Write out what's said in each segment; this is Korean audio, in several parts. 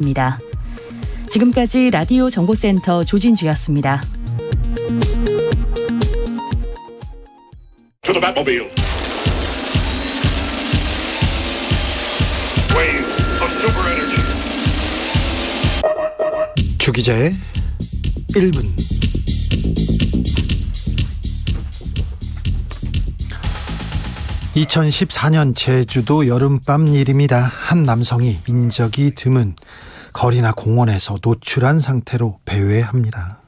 입니다. 지금까지 라디오 정보센터 조진주였습니다. To the Batmobile. Wave of super energy. 주기자의 1분. (2014년) 제주도 여름밤 일입니다. 한 남성이 인적이 드문 거리나 공원에서 노출한 상태로 배회합니다.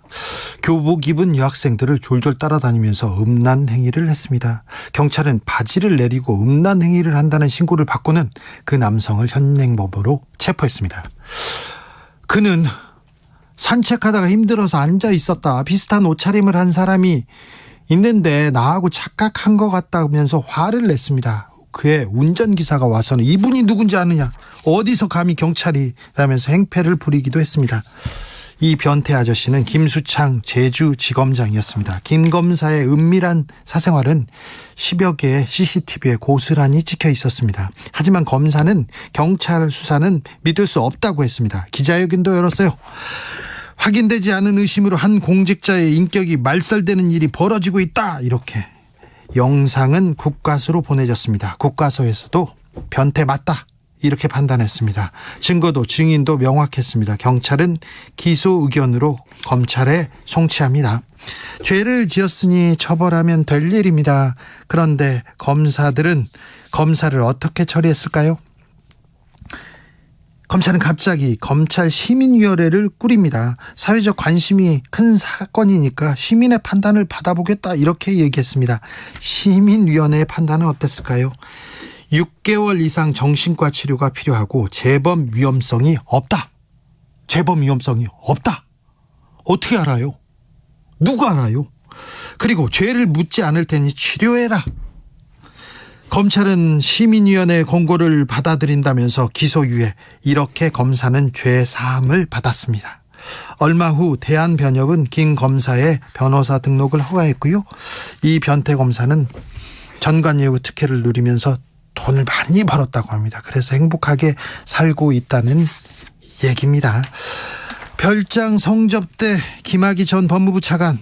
교복 입은 여학생들을 졸졸 따라다니면서 음란 행위를 했습니다. 경찰은 바지를 내리고 음란 행위를 한다는 신고를 받고는 그 남성을 현행범으로 체포했습니다. 그는 산책하다가 힘들어서 앉아 있었다. 비슷한 옷차림을 한 사람이 있는데 나하고 착각한 것 같다면서 화를 냈습니다. 그의 운전기사가 와서는 이분이 누군지 아느냐, 어디서 감히 경찰이, 라면서 행패를 부리기도 했습니다. 이 변태 아저씨는 김수창 제주지검장이었습니다. 김 검사의 은밀한 사생활은 10여 개의 CCTV에 고스란히 찍혀 있었습니다. 하지만 검사는 경찰 수사는 믿을 수 없다고 했습니다. 기자회견도 열었어요. 확인되지 않은 의심으로 한 공직자의 인격이 말살되는 일이 벌어지고 있다, 이렇게 영상은 국과수로 보내졌습니다. 국과수에서도 변태 맞다, 이렇게 판단했습니다. 증거도 증인도 명확했습니다. 경찰은 기소 의견으로 검찰에 송치합니다. 죄를 지었으니 처벌하면 될 일입니다. 그런데 검사들은 검사를 어떻게 처리했을까요? 검찰은 갑자기 검찰 시민위원회를 꾸립니다. 사회적 관심이 큰 사건이니까 시민의 판단을 받아보겠다, 이렇게 얘기했습니다. 시민위원회의 판단은 어땠을까요? 6개월 이상 정신과 치료가 필요하고 재범 위험성이 없다. 재범 위험성이 없다. 어떻게 알아요? 누가 알아요? 그리고 죄를 묻지 않을 테니 치료해라. 검찰은 시민위원회 권고를 받아들인다면서 기소유예, 이렇게 검사는 죄 사함을 받았습니다. 얼마 후 대한변협은 김 검사의 변호사 등록을 허가했고요. 이 변태 검사는 전관예우 특혜를 누리면서 돈을 많이 벌었다고 합니다. 그래서 행복하게 살고 있다는 얘기입니다. 별장 성접대 김학의 전 법무부 차관,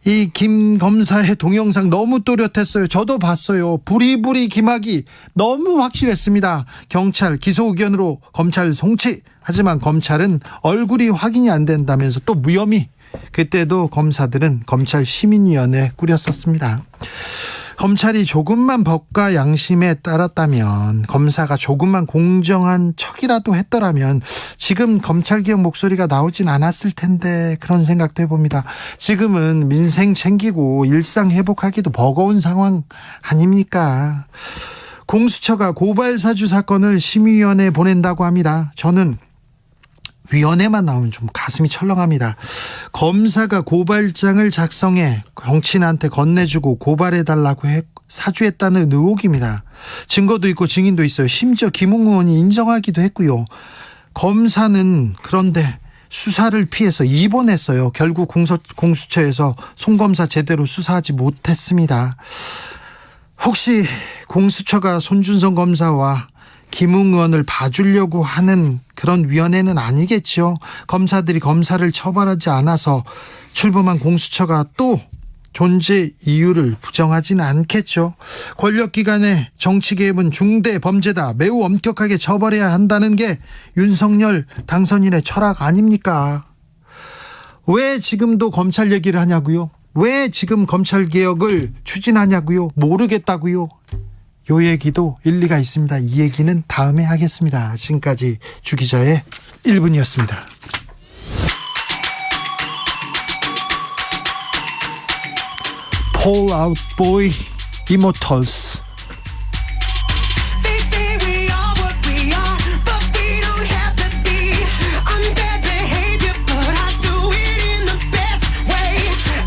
이 김 검사의 동영상 너무 또렷했어요. 저도 봤어요. 부리부리 김학의 너무 확실했습니다. 경찰 기소 의견으로 검찰 송치. 하지만 검찰은 얼굴이 확인이 안 된다면서 또 무혐의. 그때도 검사들은 검찰 시민위원회 꾸렸었습니다. 검찰이 조금만 법과 양심에 따랐다면, 검사가 조금만 공정한 척이라도 했더라면 지금 검찰개혁 목소리가 나오진 않았을 텐데, 그런 생각도 해봅니다. 지금은 민생 챙기고 일상 회복하기도 버거운 상황 아닙니까? 공수처가 고발사주 사건을 심의위원회에 보낸다고 합니다. 저는 위원회만 나오면 좀 가슴이 철렁합니다. 검사가 고발장을 작성해 정치인한테 건네주고 고발해달라고 사주했다는 의혹입니다. 증거도 있고 증인도 있어요. 심지어 김웅 의원이 인정하기도 했고요. 검사는 그런데 수사를 피해서 입원했어요. 결국 공수처에서 송 검사 제대로 수사하지 못했습니다. 혹시 공수처가 손준성 검사와 김웅 의원을 봐주려고 하는 그런 위원회는 아니겠죠. 검사들이 검사를 처벌하지 않아서 출범한 공수처가 또 존재 이유를 부정하지는 않겠죠. 권력기관의 정치개입은 중대 범죄다, 매우 엄격하게 처벌해야 한다는 게 윤석열 당선인의 철학 아닙니까? 왜 지금도 검찰 얘기를 하냐고요? 왜 지금 검찰개혁을 추진하냐고요? 모르겠다고요? 요 얘기도 일리가 있습니다. 이 얘기는 다음에 하겠습니다. 지금까지 주기자의 1분이었습니다. Fall Out Boy, Immortals.